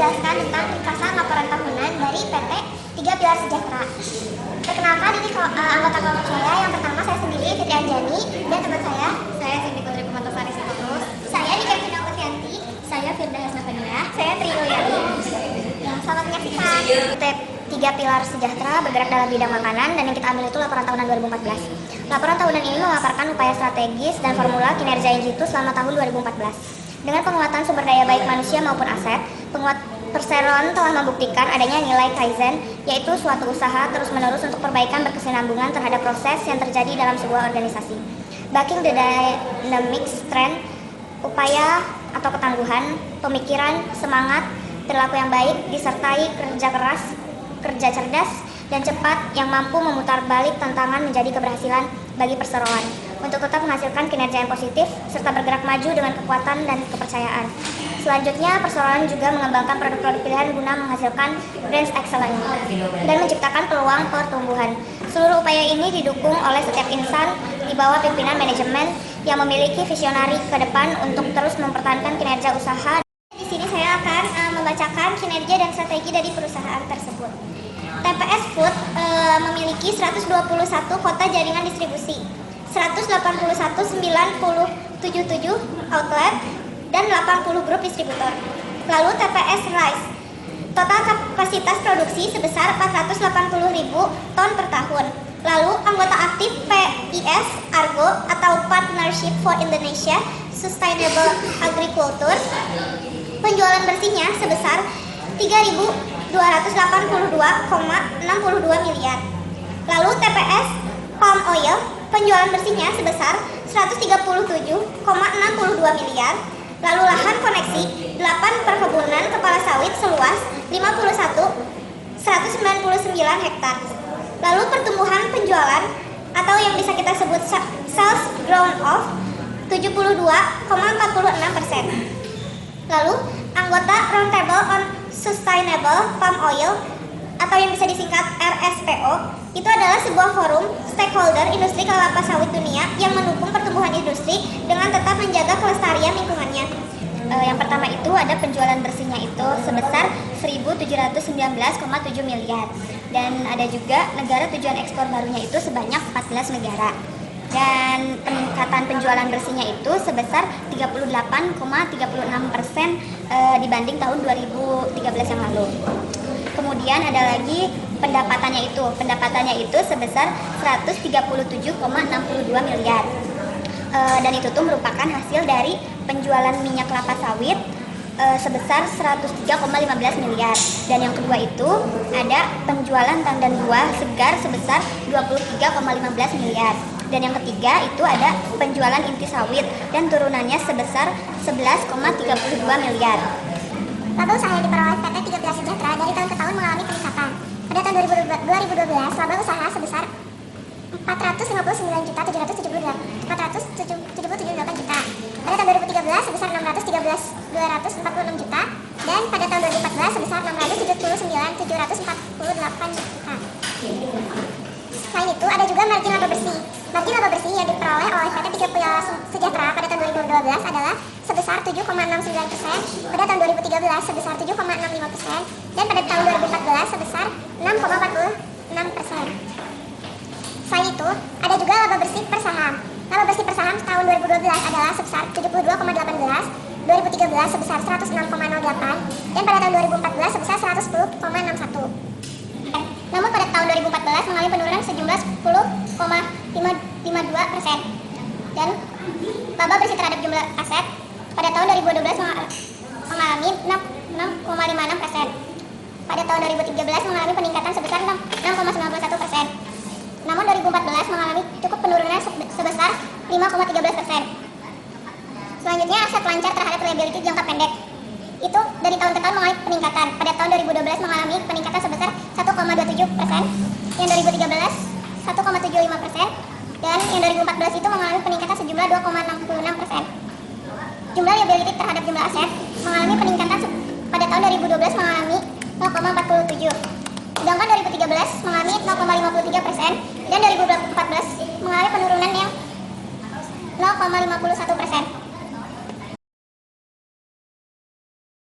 menjelaskan tentang ringkasan laporan tahunan dari PT 3 Pilar Sejahtera. Perkenalkan, ini anggota kelompok saya. Yang pertama saya sendiri, Fitri Anjani, dan teman saya Cindy Putri Pemantasari Sikotus. Saya Nika Vina Oktianti. Saya Firda Hasnafania. Saya Tri Yuliani. Ya, selamat menyaksikan. PT 3 Pilar Sejahtera bergerak dalam bidang makanan, dan yang kita ambil itu laporan tahunan 2014. Laporan tahunan ini memaparkan upaya strategis dan formula kinerja Injitu selama tahun 2014. Dengan penguatan sumber daya baik manusia maupun aset, Perseron telah membuktikan adanya nilai Kaizen, yaitu suatu usaha terus-menerus untuk perbaikan berkesinambungan terhadap proses yang terjadi dalam sebuah organisasi. Backing the dynamic strength, upaya atau ketangguhan, pemikiran, semangat, perilaku yang baik, disertai kerja keras, kerja cerdas, dan cepat yang mampu memutar balik tantangan menjadi keberhasilan bagi perseroan untuk tetap menghasilkan kinerja yang positif serta bergerak maju dengan kekuatan dan kepercayaan. Selanjutnya, perseroan juga mengembangkan produk-produk pilihan guna menghasilkan brand excellence dan menciptakan peluang pertumbuhan. Seluruh upaya ini didukung oleh setiap insan di bawah pimpinan manajemen yang memiliki visionari ke depan untuk terus mempertahankan kinerja usaha. Di sini saya akan membacakan kinerja dan strategi dari perusahaan tersebut. TPS Food memiliki 121 kota jaringan distribusi, 181,977 outlet, dan 80 grup distributor. Lalu TPS Rice, total kapasitas produksi sebesar 480.000 ton per tahun. Lalu anggota aktif PIS Argo atau Partnership for Indonesia Sustainable Agriculture, penjualan bersihnya sebesar 3.282,62 miliar. Lalu TPS Palm Oil, penjualan bersihnya sebesar 137,62 miliar. Lalu lahan koneksi 8 perkebunan kepala sawit seluas 199 hektar. Lalu pertumbuhan penjualan atau yang bisa kita sebut sales growth of 72,46%. Lalu anggota Roundtable on Sustainable Palm Oil atau yang bisa disingkat RSPO, itu adalah sebuah forum stakeholder industri kelapa sawit dunia yang mendukung pertumbuhan industri dengan tetap menjaga kelestarian lingkungannya. Yang pertama itu ada penjualan bersihnya itu sebesar 1.719,7 miliar, dan ada juga negara tujuan ekspor barunya itu sebanyak 14 negara, dan peningkatan penjualan bersihnya itu sebesar 38,36% dibanding tahun 2013 yang lalu. Kemudian ada lagi pendapatannya itu sebesar 137,62 miliar. Dan itu tuh merupakan hasil dari penjualan minyak kelapa sawit sebesar 103,15 miliar. Dan yang kedua itu ada penjualan tandan buah segar sebesar 23,15 miliar. Dan yang ketiga itu ada penjualan inti sawit dan turunannya sebesar 11,32 miliar. Laba usaha yang diperoleh PT 3 Pilar Sejahtera dari tahun ke tahun mengalami peningkatan. Pada tahun 2012, laba usaha sebesar 459.778 juta. Pada tahun 2013 sebesar 613.246 juta, dan pada tahun 2014 sebesar 679.748 juta. Selain itu ada juga margin laba bersih. Margin laba bersih yang diperoleh oleh PT 3 Pilar Sejahtera pada tahun 2012 adalah sebesar 7,69%, pada tahun 2013 sebesar 7,65%, dan pada tahun 2014 sebesar 6,46%. Selain itu, ada juga laba bersih per saham. Laba bersih per saham tahun 2012 adalah sebesar 72,18, 2013 sebesar 106,08, dan pada tahun 2014 sebesar 110,61. Namun pada tahun 2014 mengalami penurunan sejumlah 10,52%. Dan laba bersih terhadap jumlah aset pada tahun 2012 mengalami 6,56%. Pada tahun 2013 mengalami peningkatan sebesar 6,91%. Namun 2014 mengalami cukup penurunan sebesar 5,13%. Selanjutnya aset lancar terhadap liability jangka pendek. Itu dari tahun ke tahun mengalami peningkatan. Pada tahun 2012 mengalami peningkatan sebesar 1,27%, yang 2013 1,75%, dan yang 2014 itu mengalami peningkatan sejumlah 2,66%. Jumlah liability terhadap jumlah aset mengalami peningkatan pada tahun 2012 mengalami 0,47%, sedangkan 2013 mengalami 0,53%, dan 2014 mengalami penurunan yang 0,51%.